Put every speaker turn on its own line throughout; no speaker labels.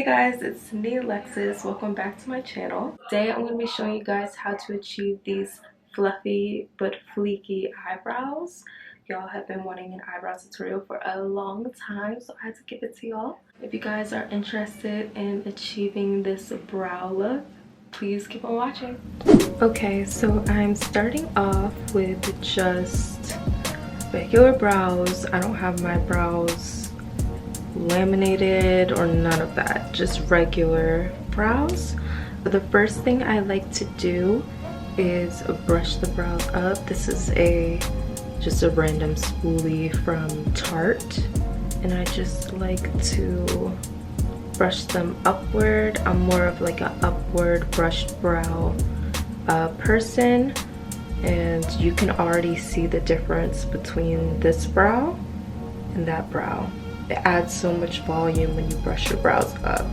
Hey guys, it's me, Alexis. Welcome back to my channel. Today I'm going to be showing you guys how to achieve these fluffy but fleeky eyebrows. Y'all have been wanting an eyebrow tutorial for a long time, so I had to give it to y'all. If you guys are interested in achieving this brow look, please keep on watching. Okay, so I'm starting off with just regular brows. I don't have my brows laminated or none of that, just regular brows. The first thing I like to do is brush the brows up. This is just a random spoolie from Tarte, and I just like to brush them upward. I'm more of like an upward brushed brow person, and you can already see the difference between this brow and that brow. It adds so much volume when you brush your brows up.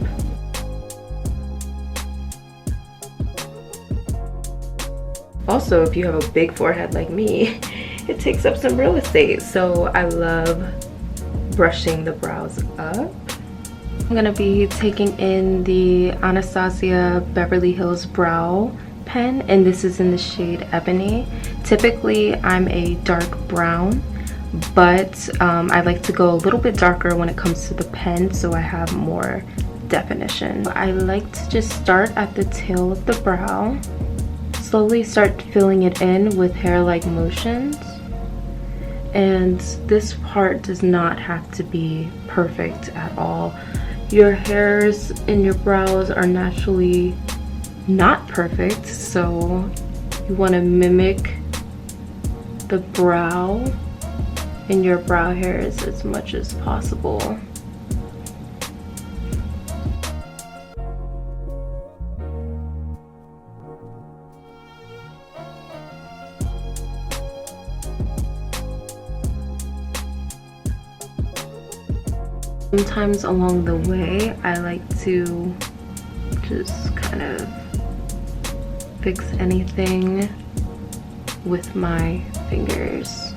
Also, if you have a big forehead like me, it takes up some real estate. So I love brushing the brows up. I'm gonna be taking in the Anastasia Beverly Hills Brow pen, and this is in the shade Ebony. Typically, I'm a dark brown, but I like to go a little bit darker when it comes to the pen so I have more definition. I like to just start at the tail of the brow, slowly start filling it in with hair-like motions, and this part does not have to be perfect at all. Your hairs in your brows are naturally not perfect, so you want to mimic the brow in your brow hairs as much as possible. Sometimes along the way, I like to just kind of fix anything with my fingers.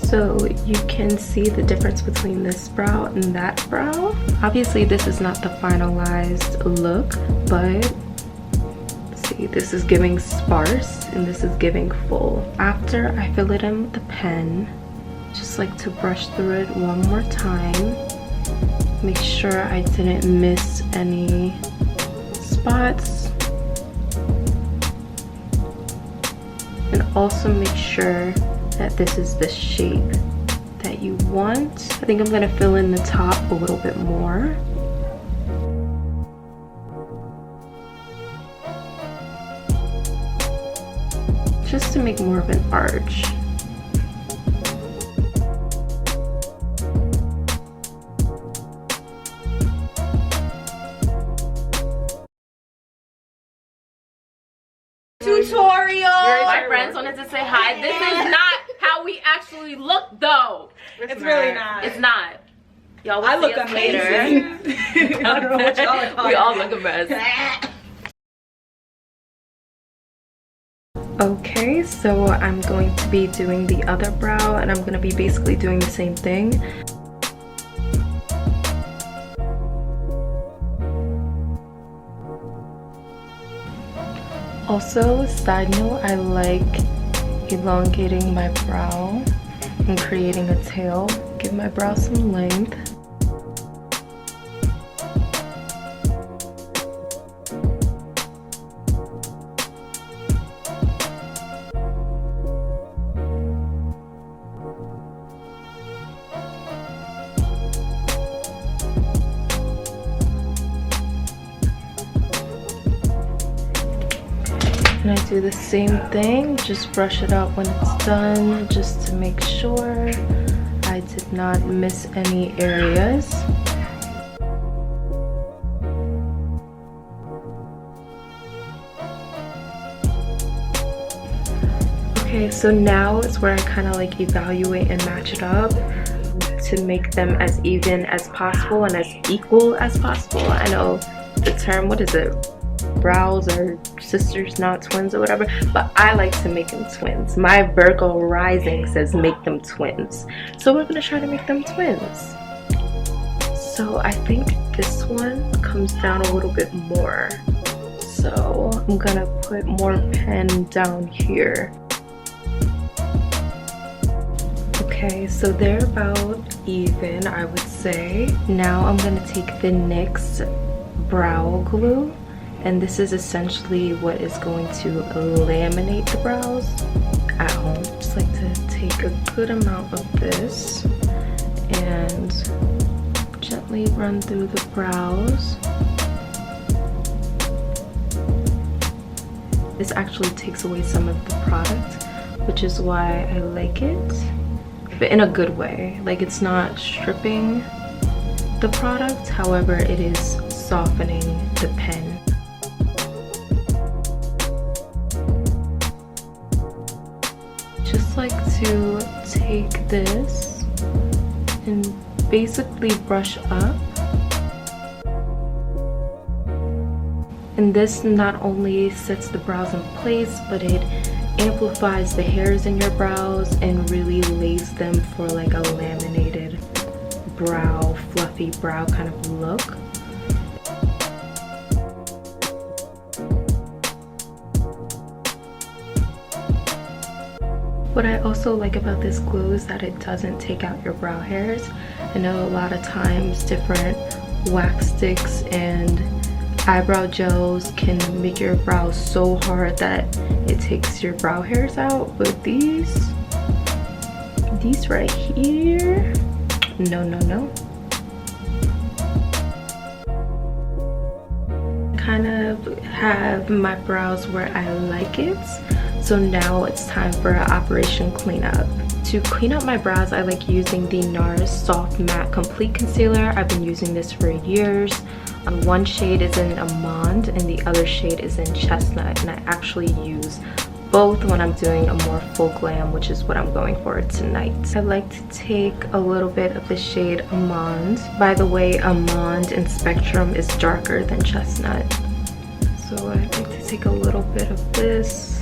So you can see the difference between this brow and that brow. Obviously this is not the finalized look, but see, this is giving sparse and this is giving full. After I fill it in with the pen, just like to brush through it one more time. Make sure I didn't miss any spots. And also make sure that this is the shape that you want. I think I'm gonna fill in the top a little bit more. Just to make more of an arch.
Tutorial!
My friends wanted to say hi. This is not how we actually look, though.
It's really not.
It's not. Y'all will
I
see
look
us
amazing.
later.
I don't know what y'all are talking
We all look a mess.
Okay, so I'm going to be doing the other brow, and I'm going to be basically doing the same thing. Also, side note, I like elongating my brow and creating a tail. Give my brow some length. And I do the same thing, just brush it up when it's done, just to make sure I did not miss any areas. Okay, so now is where I kind of like evaluate and match it up to make them as even as possible and as equal as possible. I know the term, what is it? Brows are sisters, not twins or whatever, but I like to make them twins. My Virgo rising says make them twins. So we're gonna try to make them twins. So I think this one comes down a little bit more. So I'm gonna put more pen down here. Okay, so they're about even, I would say. Now I'm gonna take the NYX Brow Glue, and this is essentially what is going to laminate the brows at home. Just like to take a good amount of this and gently run through the brows. This actually takes away some of the product, which is why I like it. But in a good way. Like, it's not stripping the product, however it is softening the pen. Just like to take this and basically brush up. And this not only sets the brows in place, but it amplifies the hairs in your brows and really lays them for like a laminated brow, fluffy brow kind of look. What I also like about this glue is that it doesn't take out your brow hairs. I know a lot of times different wax sticks and eyebrow gels can make your brows so hard that it takes your brow hairs out, but these right here, no. Kind of have my brows where I like it, so now it's time for an operation cleanup. To clean up my brows, I like using the Nars Soft Matte Complete Concealer. I've been using this for years. One shade is in Amande and the other shade is in Chestnut, and I actually use both when I'm doing a more full glam, which is what I'm going for tonight. I like to take a little bit of the shade Amande. By the way, Amande in Spectrum is darker than Chestnut. So I like to take a little bit of this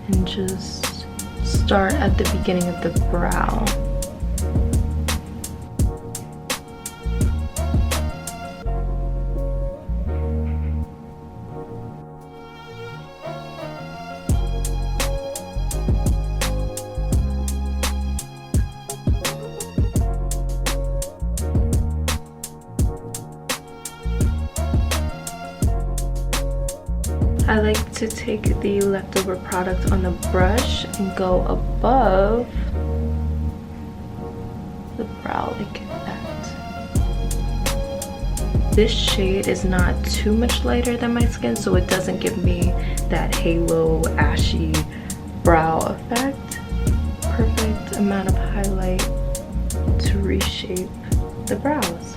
and just start at the beginning of the brow. I like to take the leftover product on the brush and go above the brow like that. This shade is not too much lighter than my skin, so it doesn't give me that halo ashy brow effect. Perfect amount of highlight to reshape the brows.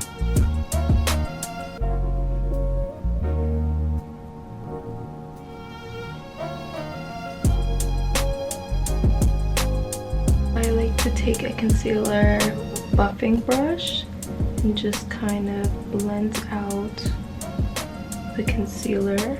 To take a concealer buffing brush and just kind of blend out the concealer.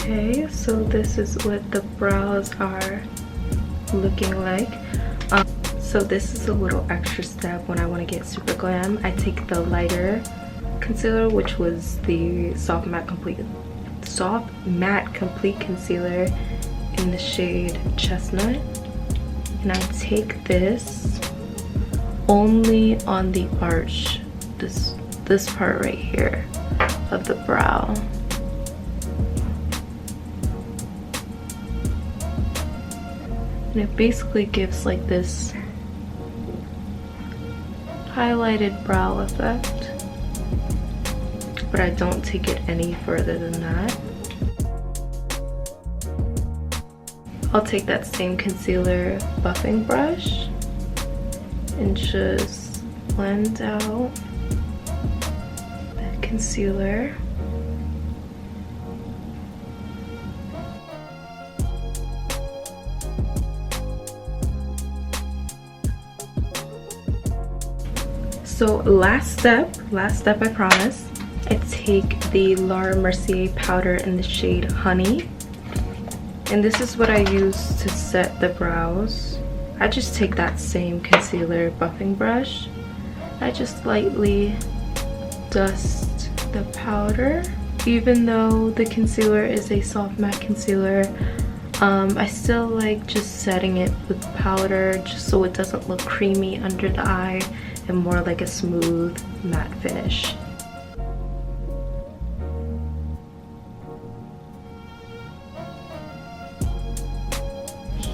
Okay, so this is what the brows are looking like. So this is a little extra step when I want to get super glam. I take the lighter concealer, which was the soft matte complete concealer in the shade Chestnut, and I take this only on the arch, this part right here of the brow. And it basically gives like this highlighted brow effect, but I don't take it any further than that. I'll take that same concealer buffing brush and just blend out that concealer. So last step I promise. I take the Laura Mercier powder in the shade Honey, and this is what I use to set the brows. I just take that same concealer buffing brush. I just lightly dust the powder. Even though the concealer is a soft matte concealer, I still like just setting it with powder just so it doesn't look creamy under the eye and more like a smooth matte finish.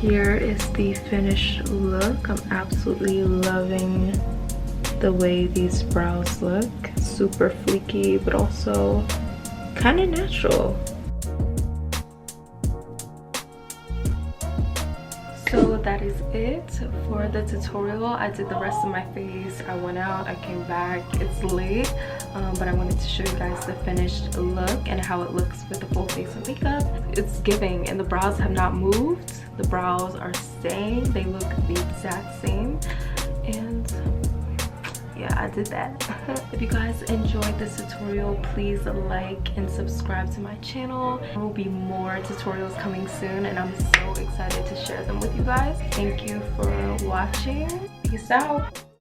Here is the finished look. I'm absolutely loving the way these brows look. Super fleeky, but also kind of natural. So that is it for the tutorial. I did the rest of my face. I went out, I came back. It's late, but I wanted to show you guys the finished look and how it looks with the full face of makeup. It's giving, and the brows have not moved. The brows are staying. They look the exact same, and yeah, I did that. If you guys enjoyed this tutorial, please like and subscribe to my channel. There will be more tutorials coming soon, and I'm so excited to share them with you guys. Thank you for watching. Peace out.